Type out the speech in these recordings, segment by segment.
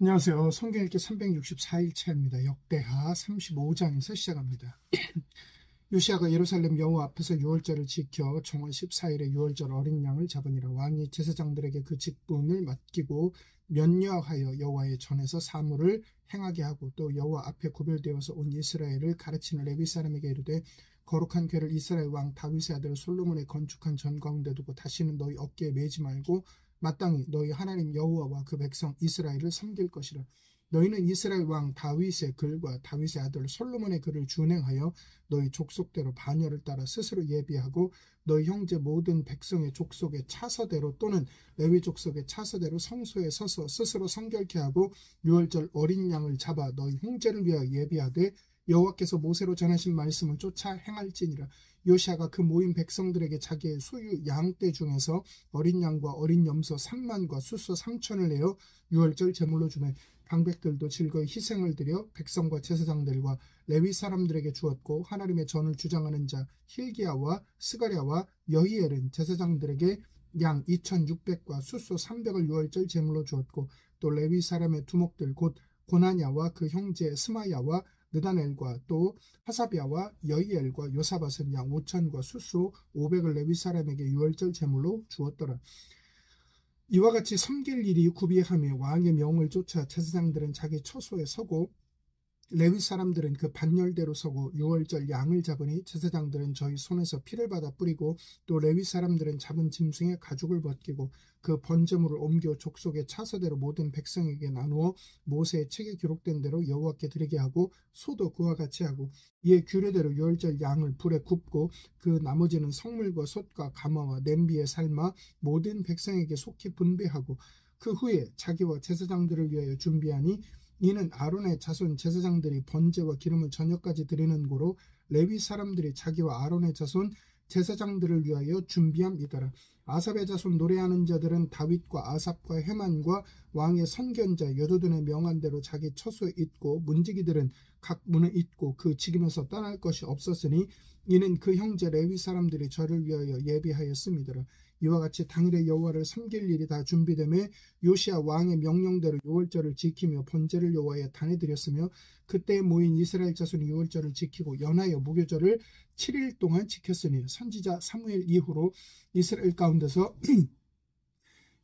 안녕하세요. 성경 읽기 364일차입니다. 역대하 35장에서 시작합니다. 요시야가 예루살렘 여호와 앞에서 유월절을 지켜 정월 14일에 유월절 어린 양을 잡으니라. 왕이 제사장들에게 그 직분을 맡기고 면녀하여 여호와의 전에서 사물을 행하게 하고 또 여호와 앞에 구별되어서 온 이스라엘을 가르치는 레위 사람에게 이르되 거룩한 궤를 이스라엘 왕 다윗의 아들 솔로몬의 건축한 전 가운데 두고 다시는 너희 어깨에 매지 말고 마땅히 너희 하나님 여호와와 그 백성 이스라엘을 섬길 것이라. 너희는 이스라엘 왕 다윗의 글과 다윗의 아들 솔로몬의 글을 준행하여 너희 족속대로 반열을 따라 스스로 예비하고 너희 형제 모든 백성의 족속의 차서대로 또는 레위 족속의 차서대로 성소에 서서 스스로 성결케 하고 유월절 어린 양을 잡아 너희 형제를 위하여 예비하되 여호와께서 모세로 전하신 말씀을 쫓아 행할지니라. 요시야가 그 모인 백성들에게 자기의 소유 양떼 중에서 어린 양과 어린 염소 3만과 숫소 3천을 내어 유월절 제물로 주매 방백들도 즐거이 희생을 드려 백성과 제사장들과 레위 사람들에게 주었고 하나님의 전을 주장하는 자 힐기야와 스가랴와 여히엘은 제사장들에게 양 2600과 숫소 300을 유월절 제물로 주었고 또 레위 사람의 두목들 곧 고나냐와 그 형제 스마야와 느다넬과 또 하사비아와 여히엘과 요사밧은 양 5천과 숫소 500을 레위 사람에게 유월절 제물로 주었더라. 이와 같이 섬길 일이 구비하며 왕의 명을 쫓아 제사장들은 자기 처소에 서고 레위 사람들은 그 반열대로 서고 유월절 양을 잡으니 제사장들은 저희 손에서 피를 받아 뿌리고 또 레위 사람들은 잡은 짐승의 가죽을 벗기고 그 번제물을 옮겨 족속의 차서대로 모든 백성에게 나누어 모세의 책에 기록된 대로 여호와께 드리게 하고 소도 그와 같이 하고 이에 규례대로 유월절 양을 불에 굽고 그 나머지는 성물과 솥과 가마와 냄비에 삶아 모든 백성에게 속히 분배하고 그 후에 자기와 제사장들을 위하여 준비하니 이는 아론의 자손 제사장들이 번제와 기름을 저녁까지 드리는 고로 레위 사람들이 자기와 아론의 자손 제사장들을 위하여 준비함이더라. 아삽의 자손 노래하는 자들은 다윗과 아삽과 헤만과 왕의 선견자 여두둔의 명한 대로 자기 처소에 있고 문지기들은 각 문에 있고 그 직임에서 떠날 것이 없었으니 이는 그 형제 레위 사람들이 저를 위하여 예비하였음이더라. 이와 같이 당일에 여호와를 섬길 일이 다 준비되매 요시야 왕의 명령대로 유월절을 지키며 번제를 여호와의 단에 드렸으며 그때 모인 이스라엘 자손이 유월절을 지키고 연하여 무교절을 7일 동안 지켰으니 선지자 사무엘 이후로 이스라엘 가운데서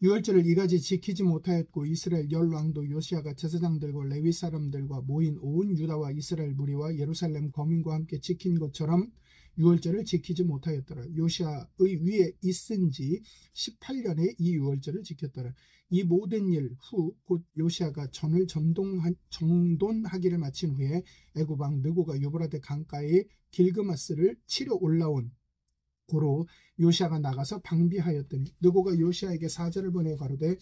유월절을 이같이 지키지 못하였고 이스라엘 열왕도 요시야가 제사장들과 레위 사람들과 모인 온 유다와 이스라엘 무리와 예루살렘 거민과 함께 지킨 것처럼 유월절을 지키지 못하였더라. 요시야의 위에 있은 지 18년에 이 유월절을 지켰더라. 이 모든 일 후 곧 요시야가 전을 정돈하기를 마친 후에 애굽 왕 느고가 유브라데 강가에 길그마스를 치러 올라온 고로 요시야가 나가서 방비하였더니 느고가 요시야에게 사절을 보내 가로되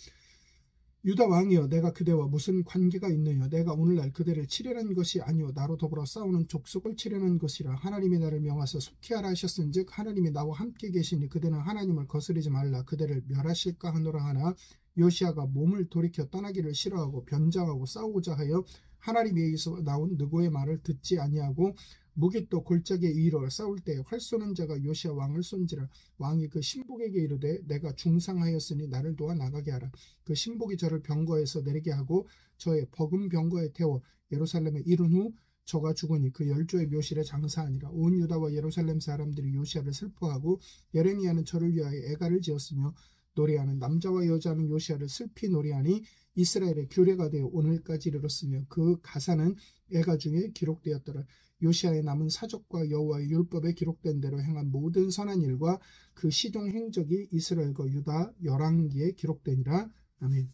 유다 왕이여 내가 그대와 무슨 관계가 있느냐. 내가 오늘날 그대를 치려는 것이 아니오 나로 더불어 싸우는 족속을 치려는 것이라. 하나님이 나를 명하사 속히하라 하셨은즉 하나님이 나와 함께 계시니 그대는 하나님을 거스르지 말라. 그대를 멸하실까 하노라 하나 요시야가 몸을 돌이켜 떠나기를 싫어하고 변장하고 싸우고자 하여 하나님에게서 나온 느고의 말을 듣지 아니하고 무기또 골짜기에 이르러 싸울 때 활 쏘는 자가 요시야 왕을 쏜지라. 왕이 그 신복에게 이르되 내가 중상하였으니 나를 도와 나가게 하라. 그 신복이 저를 병거에서 내리게 하고 저의 버금 병거에 태워 예루살렘에 이른 후 저가 죽으니 그 열조의 묘실에 장사하니라. 온 유다와 예루살렘 사람들이 요시야를 슬퍼하고 예레미야는 저를 위하여 애가를 지었으며 노래하는 남자와 여자는 요시야를 슬피 노래하니 이스라엘의 규례가 되어 오늘까지 이르렀으며 그 가사는 애가 중에 기록되었더라. 요시야의 남은 사적과 여호와의 율법에 기록된 대로 행한 모든 선한 일과 그 시종 행적이 이스라엘과 유다 열왕기에 기록되니라. 아멘.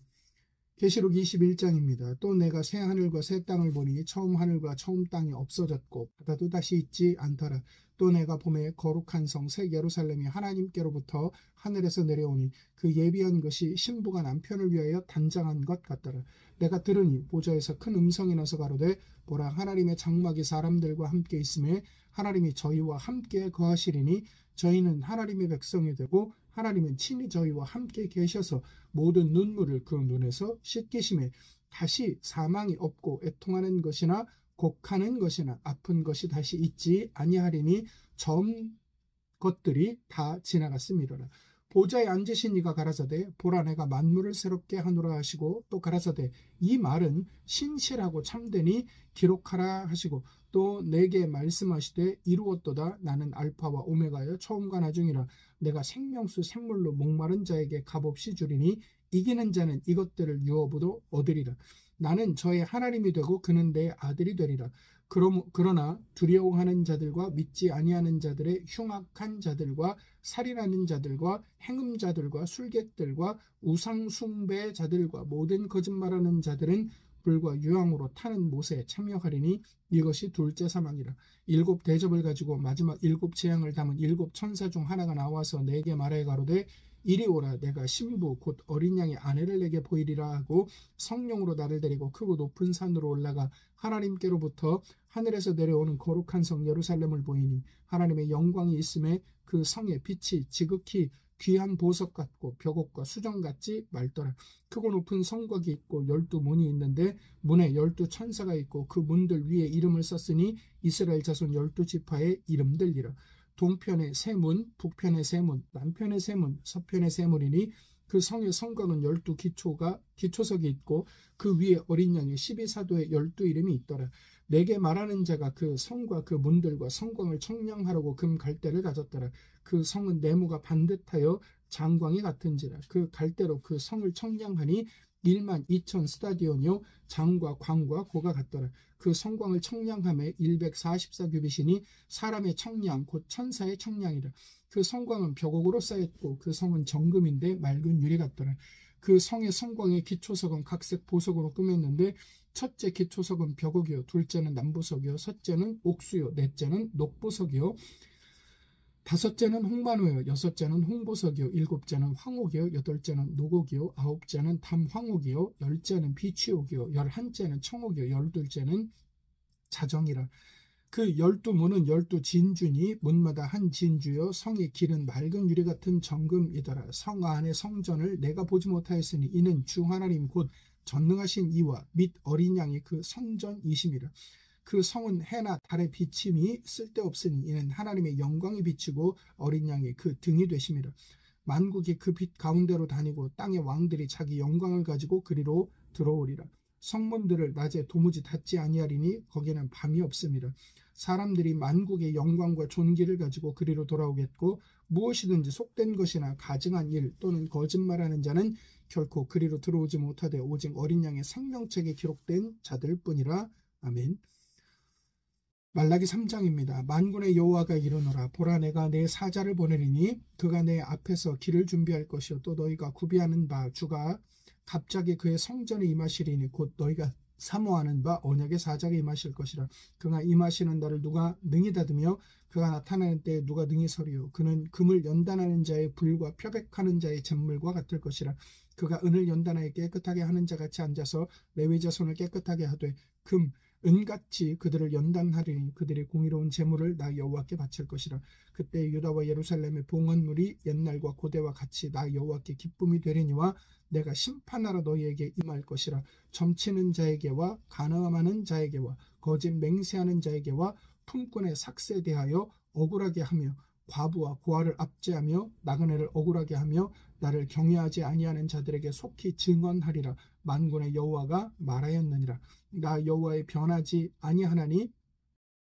계시록 21장입니다. 또 내가 새 하늘과 새 땅을 보니 처음 하늘과 처음 땅이 없어졌고 바다도 다시 있지 않더라. 또 내가 봄에 거룩한 성 새 예루살렘이 하나님께로부터 하늘에서 내려오니 그 예비한 것이 신부가 남편을 위하여 단장한 것 같더라. 내가 들으니 보좌에서 큰 음성이 나서 가로되 보라 하나님의 장막이 사람들과 함께 있음에 하나님이 저희와 함께 거하시리니 저희는 하나님의 백성이 되고 하나님은 친히 저희와 함께 계셔서 모든 눈물을 그 눈에서 씻기심에 다시 사망이 없고 애통하는 것이나 곡하는 것이나 아픈 것이 다시 있지 아니하리니 전 것들이 다 지나갔음이로라. 보좌에 앉으신 이가 가라사대 보라 내가 만물을 새롭게 하노라 하시고 또 가라사대 이 말은 신실하고 참되니 기록하라 하시고 또 내게 말씀하시되 이루었도다 나는 알파와 오메가여 처음과 나중이라 내가 생명수 샘물로 목마른 자에게 값없이 주리니 이기는 자는 이것들을 유업으로 얻으리라. 나는 저의 하나님이 되고 그는 내 아들이 되리라. 그러나 두려워하는 자들과 믿지 아니하는 자들의 흉악한 자들과 살인하는 자들과 행음자들과 술객들과 우상숭배 자들과 모든 거짓말하는 자들은 불과 유황으로 타는 못에 참여하리니 이것이 둘째 사망이라. 7 대접을 가지고 마지막 7 재앙을 담은 7 천사 중 하나가 나와서 내게 말하여 가로되 이리 오라 내가 신부 곧 어린 양의 아내를 내게 보이리라 하고 성령으로 나를 데리고 크고 높은 산으로 올라가 하나님께로부터 하늘에서 내려오는 거룩한 성 예루살렘을 보이니 하나님의 영광이 있음에 그 성의 빛이 지극히 귀한 보석 같고 벽옥과 수정같이 맑더라. 크고 높은 성곽이 있고 12문이 있는데 문에 12천사가 있고 그 문들 위에 이름을 썼으니 이스라엘 자손 12지파의 이름들이라. 동편의 세 문, 북편의 세 문, 남편의 세 문, 서편의 세 문이니 그 성의 성곽은 12기초석이 있고 그 위에 어린 양의 12사도의 12이름이 있더라. 내게 말하는 자가 그 성과 그 문들과 성곽을 청량하려고 금 갈대를 가졌더라. 그 성은 네모가 반듯하여 장광이 같은지라. 그 갈대로 그 성을 청량하니 12,000 스타디온이요 장과 광과 고가 같더라. 그 성광을 청량함에 144규빗이니 사람의 청량 곧 천사의 청량이라. 그 성광은 벽옥으로 쌓였고 그 성은 정금인데 맑은 유리 같더라. 그 성의 성광의 기초석은 각색 보석으로 꾸몄는데 첫째 기초석은 벽옥이요 둘째는 남보석이요 셋째는 옥수요 넷째는 녹보석이요 다섯째는 홍만호요 여섯째는 홍보석이요 일곱째는 황옥이요 여덟째는 노곡이요 아홉째는 담황옥이요 열째는 비취옥이요 열한째는 청옥이요 열둘째는 자정이라. 그 12문은 12진주니 문마다 한 진주여 성의 길은 맑은 유리 같은 정금이더라. 성 안의 성전을 내가 보지 못하였으니 이는 주 하나님 곧 전능하신 이와 및 어린 양이 그 성전이심이라. 그 성은 해나 달의 비침이 쓸데없으니 이는 하나님의 영광이 비치고 어린 양이 그 등이 되심이라. 만국이 그 빛 가운데로 다니고 땅의 왕들이 자기 영광을 가지고 그리로 들어오리라. 성문들을 낮에 도무지 닫지 아니하리니 거기는 밤이 없음이라. 사람들이 만국의 영광과 존귀를 가지고 그리로 돌아오겠고 무엇이든지 속된 것이나 가증한 일 또는 거짓말하는 자는 결코 그리로 들어오지 못하되 오직 어린 양의 생명책에 기록된 자들 뿐이라. 아멘. 말라기 3장입니다. 만군의 여호와가 이르노라 보라 내가 내 사자를 보내리니 그가 내 앞에서 길을 준비할 것이요 또 너희가 구비하는 바 주가 갑자기 그의 성전에 임하시리니 곧 너희가 사모하는 바 언약의 사자가 임하실 것이라. 그가 임하시는 날을 누가 능히 닫으며 그가 나타나는 때에 누가 능히 서리요. 그는 금을 연단하는 자의 불과 표백하는 자의 잿물과 같을 것이라. 그가 은을 연단하여 깨끗하게 하는 자같이 앉아서 레위 자손을 깨끗하게 하되 은같이 그들을 연단하리니 그들의 공의로운 재물을 나 여호와께 바칠 것이라. 그때 유다와 예루살렘의 봉헌물이 옛날과 고대와 같이 나 여호와께 기쁨이 되리니와 내가 심판하러 너희에게 임할 것이라. 점치는 자에게와 간음하는 자에게와 거짓 맹세하는 자에게와 품꾼의 삭세에 대하여 억울하게 하며 과부와 고아를 압제하며 나그네를 억울하게 하며 나를 경외하지 아니하는 자들에게 속히 증언하리라. 만군의 여호와가 말하였느니라. 나 여호와의 변하지 아니하나니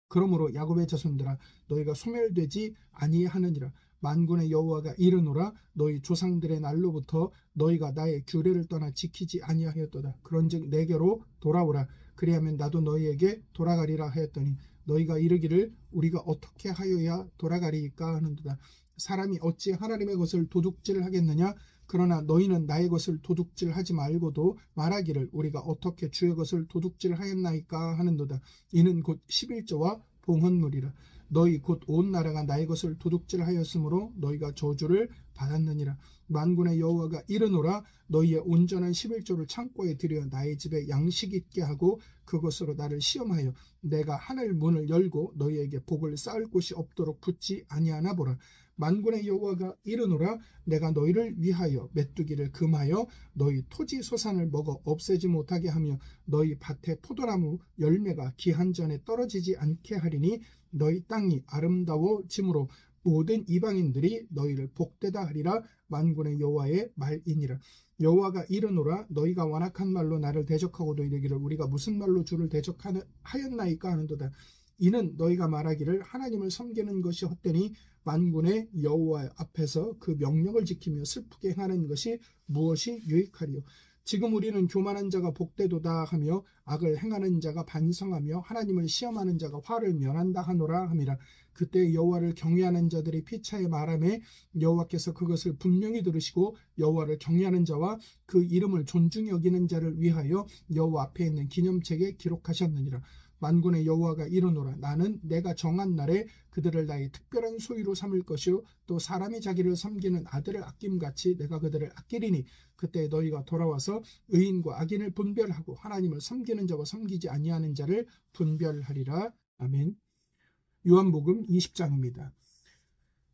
그러므로 야곱의 자손들아 너희가 소멸되지 아니하느니라. 만군의 여호와가 이르노라 너희 조상들의 날로부터 너희가 나의 규례를 떠나 지키지 아니하였도다. 그런즉 내게로 돌아오라. 그리하면 나도 너희에게 돌아가리라 하였더니 너희가 이르기를 우리가 어떻게 하여야 돌아가리이까 하는도다. 사람이 어찌 하나님의 것을 도둑질 하겠느냐. 그러나 너희는 나의 것을 도둑질 하지 말고도 말하기를 우리가 어떻게 주의 것을 도둑질 하였나이까 하는도다. 이는 곧 11조와 봉헌물이라. 너희 곧 온 나라가 나의 것을 도둑질 하였으므로 너희가 저주를 받았느니라. 만군의 여호와가 이르노라 너희의 온전한 11조를 창고에 들여 나의 집에 양식 있게 하고 그것으로 나를 시험하여 내가 하늘 문을 열고 너희에게 복을 쌓을 곳이 없도록 붙지 아니하나 보라. 만군의 여호와가 이르노라 내가 너희를 위하여 메뚜기를 금하여 너희 토지 소산을 먹어 없애지 못하게 하며 너희 밭의 포도나무 열매가 기한 전에 떨어지지 않게 하리니 너희 땅이 아름다워짐으로 모든 이방인들이 너희를 복되다 하리라. 만군의 여호와의 말이니라. 여호와가 이르노라. 너희가 완악한 말로 나를 대적하고도 이르기를 우리가 무슨 말로 주를 대적하였나이까 하는도다. 이는 너희가 말하기를 하나님을 섬기는 것이 헛되니 만군의 여호와 앞에서 그 명령을 지키며 슬프게 행하는 것이 무엇이 유익하리요. 지금 우리는 교만한 자가 복되도다 하며 악을 행하는 자가 반성하며 하나님을 시험하는 자가 화를 면한다 하노라 함이라. 그때 여호와를 경외하는 자들이 피차에 말하매 여호와께서 그것을 분명히 들으시고 여호와를 경외하는 자와 그 이름을 존중히 여기는 자를 위하여 여호와 앞에 있는 기념책에 기록하셨느니라. 만군의 여호와가 이르노라. 나는 내가 정한 날에 그들을 나의 특별한 소유로 삼을 것이요 또 사람이 자기를 섬기는 아들을 아낌같이 내가 그들을 아끼리니 그때 너희가 돌아와서 의인과 악인을 분별하고 하나님을 섬기는 자와 섬기지 아니하는 자를 분별하리라. 아멘. 요한복음 20장입니다.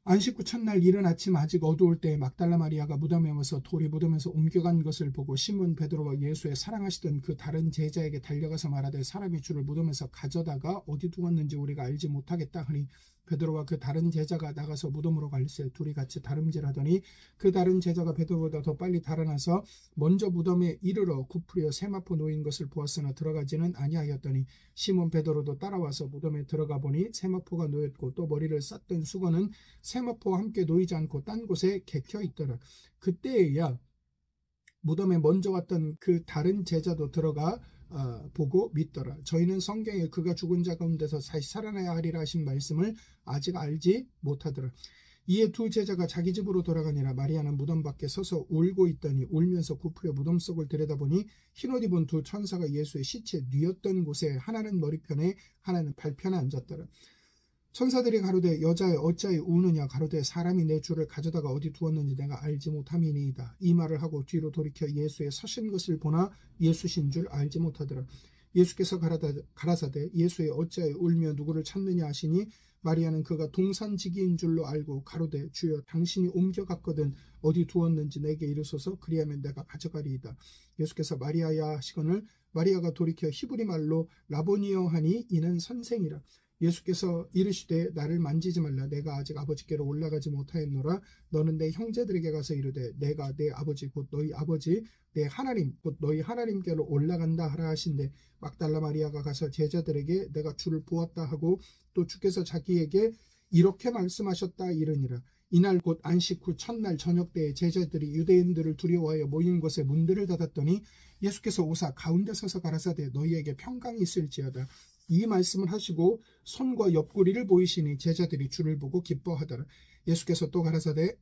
안식 후 첫날 이른 아침 아직 어두울 때에 막달라 마리아가 무덤에 와서 돌이 무덤에서 옮겨간 것을 보고 시몬 베드로와 예수의 사랑하시던 그 다른 제자에게 달려가서 말하되 사람이 주를 무덤에서 가져다가 어디 두었는지 우리가 알지 못하겠다 하니 베드로와 그 다른 제자가 나가서 무덤으로 갈새 둘이 같이 다름질하더니 그 다른 제자가 베드로보다 더 빨리 달아나서 먼저 무덤에 이르러 구부려 세마포 놓인 것을 보았으나 들어가지는 아니하였더니 시몬 베드로도 따라와서 무덤에 들어가 보니 세마포가 놓였고 또 머리를 쌌던 수건은 세마포와 함께 놓이지 않고 딴 곳에 개켜 있더라. 그때에야 무덤에 먼저 왔던 그 다른 제자도 들어가 보고 믿더라. 저희는 성경에 그가 죽은 자 가운데서 다시 살아나야 하리라 하신 말씀을 아직 알지 못하더라. 이에 두 제자가 자기 집으로 돌아가니라. 마리아는 무덤 밖에 서서 울고 있더니 울면서 구부려 무덤 속을 들여다보니 흰옷 입은 두 천사가 예수의 시체 뉘었던 곳에 하나는 머리편에 하나는 발편에 앉았더라. 천사들이 가로되 여자여 어찌하여 우느냐. 가로되 사람이 내 주를 가져다가 어디 두었는지 내가 알지 못함이니이다. 이 말을 하고 뒤로 돌이켜 예수의 서신 것을 보나 예수신 줄 알지 못하더라. 예수께서 가라사대 예수의 어찌하여 울며 누구를 찾느냐 하시니 마리아는 그가 동산지기인 줄로 알고 가로되 주여 당신이 옮겨갔거든 어디 두었는지 내게 이르소서 그리하면 내가 가져가리이다. 예수께서 마리아야 하시거늘 마리아가 돌이켜 히브리 말로 라보니여 하니 이는 선생이라. 예수께서 이르시되 나를 만지지 말라. 내가 아직 아버지께로 올라가지 못하였노라. 너는 내 형제들에게 가서 이르되 내가 내 아버지 곧 너희 아버지 내 하나님 곧 너희 하나님께로 올라간다 하라 하신대. 막달라 마리아가 가서 제자들에게 내가 주를 보았다 하고 또 주께서 자기에게 이렇게 말씀하셨다 이르니라. 이날 곧 안식 후 첫날 저녁 때에 제자들이 유대인들을 두려워하여 모인 곳에 문들을 닫았더니 예수께서 오사 가운데 서서 가라사대 너희에게 평강이 있을지어다. 이 말씀을 하시고 손과 옆구리를 보이시니 제자들이 주를 보고 기뻐하더라. 예수께서 또 가라사대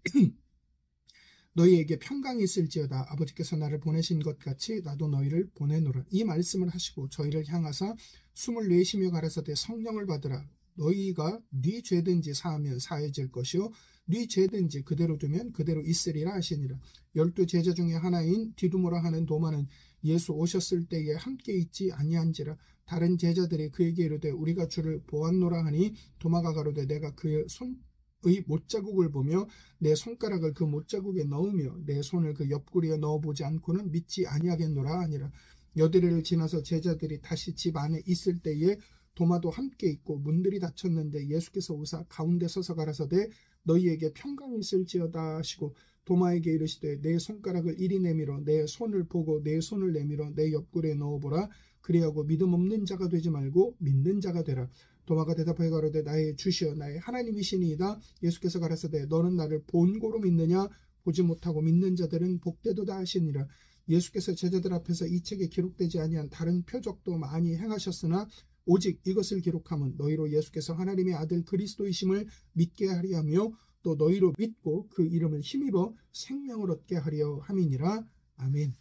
너희에게 평강이 있을지어다. 아버지께서 나를 보내신 것 같이 나도 너희를 보내노라. 이 말씀을 하시고 저희를 향하사 숨을 내쉬며 가라사대 성령을 받으라. 너희가 네 죄든지 사하면 사해질 것이요 네 죄든지 그대로 두면 그대로 있으리라 하시니라. 12 제자 중에 하나인 디두모라 하는 도마는 예수 오셨을 때에 함께 있지 아니한지라. 다른 제자들이 그에게 이르되 우리가 주를 보았노라 하니 도마가 가로되 내가 그의 손의 못자국을 보며 내 손가락을 그 못자국에 넣으며 내 손을 그 옆구리에 넣어보지 않고는 믿지 아니하겠노라 하니라. 여드레를 지나서 제자들이 다시 집 안에 있을 때에 도마도 함께 있고 문들이 닫혔는데 예수께서 오사 가운데 서서 가라사대 너희에게 평강이 있을지어다 하시고 도마에게 이르시되 내 손가락을 이리 내밀어 내 손을 보고 내 손을 내밀어 내 옆구리에 넣어보라. 그리하고 믿음 없는 자가 되지 말고 믿는 자가 되라. 도마가 대답하여 가로되 나의 주시여 나의 하나님이시니이다. 예수께서 가라사대 너는 나를 본고로 믿느냐. 보지 못하고 믿는 자들은 복되도다 하시니라. 예수께서 제자들 앞에서 이 책에 기록되지 아니한 다른 표적도 많이 행하셨으나 오직 이것을 기록함은 너희로 예수께서 하나님의 아들 그리스도이심을 믿게 하려 하며 또 너희로 믿고 그 이름을 힘입어 생명을 얻게 하려 함이니라. 아멘.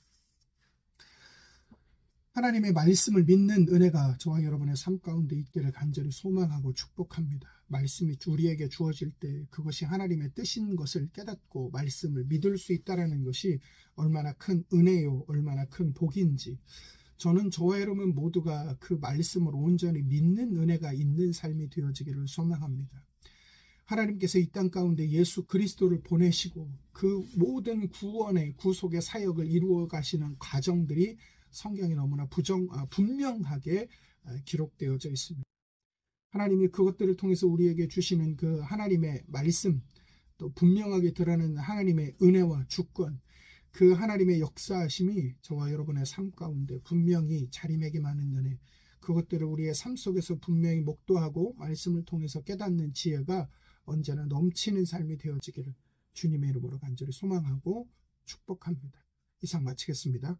하나님의 말씀을 믿는 은혜가 저와 여러분의 삶 가운데 있기를 간절히 소망하고 축복합니다. 말씀이 우리에게 주어질 때 그것이 하나님의 뜻인 것을 깨닫고 말씀을 믿을 수 있다는 것이 얼마나 큰 은혜요 얼마나 큰 복인지 저는 저와 여러분 모두가 그 말씀을 온전히 믿는 은혜가 있는 삶이 되어지기를 소망합니다. 하나님께서 이 땅 가운데 예수 그리스도를 보내시고 그 모든 구원의 구속의 사역을 이루어 가시는 과정들이 성경에 너무나 분명하게 기록되어져 있습니다. 하나님이 그것들을 통해서 우리에게 주시는 그 하나님의 말씀, 또 분명하게 드러나는 하나님의 은혜와 주권, 그 하나님의 역사하심이 저와 여러분의 삶 가운데 분명히 자리매김하는 은혜, 그것들을 우리의 삶 속에서 분명히 목도하고 말씀을 통해서 깨닫는 지혜가 언제나 넘치는 삶이 되어지기를 주님의 이름으로 간절히 소망하고 축복합니다. 이상 마치겠습니다.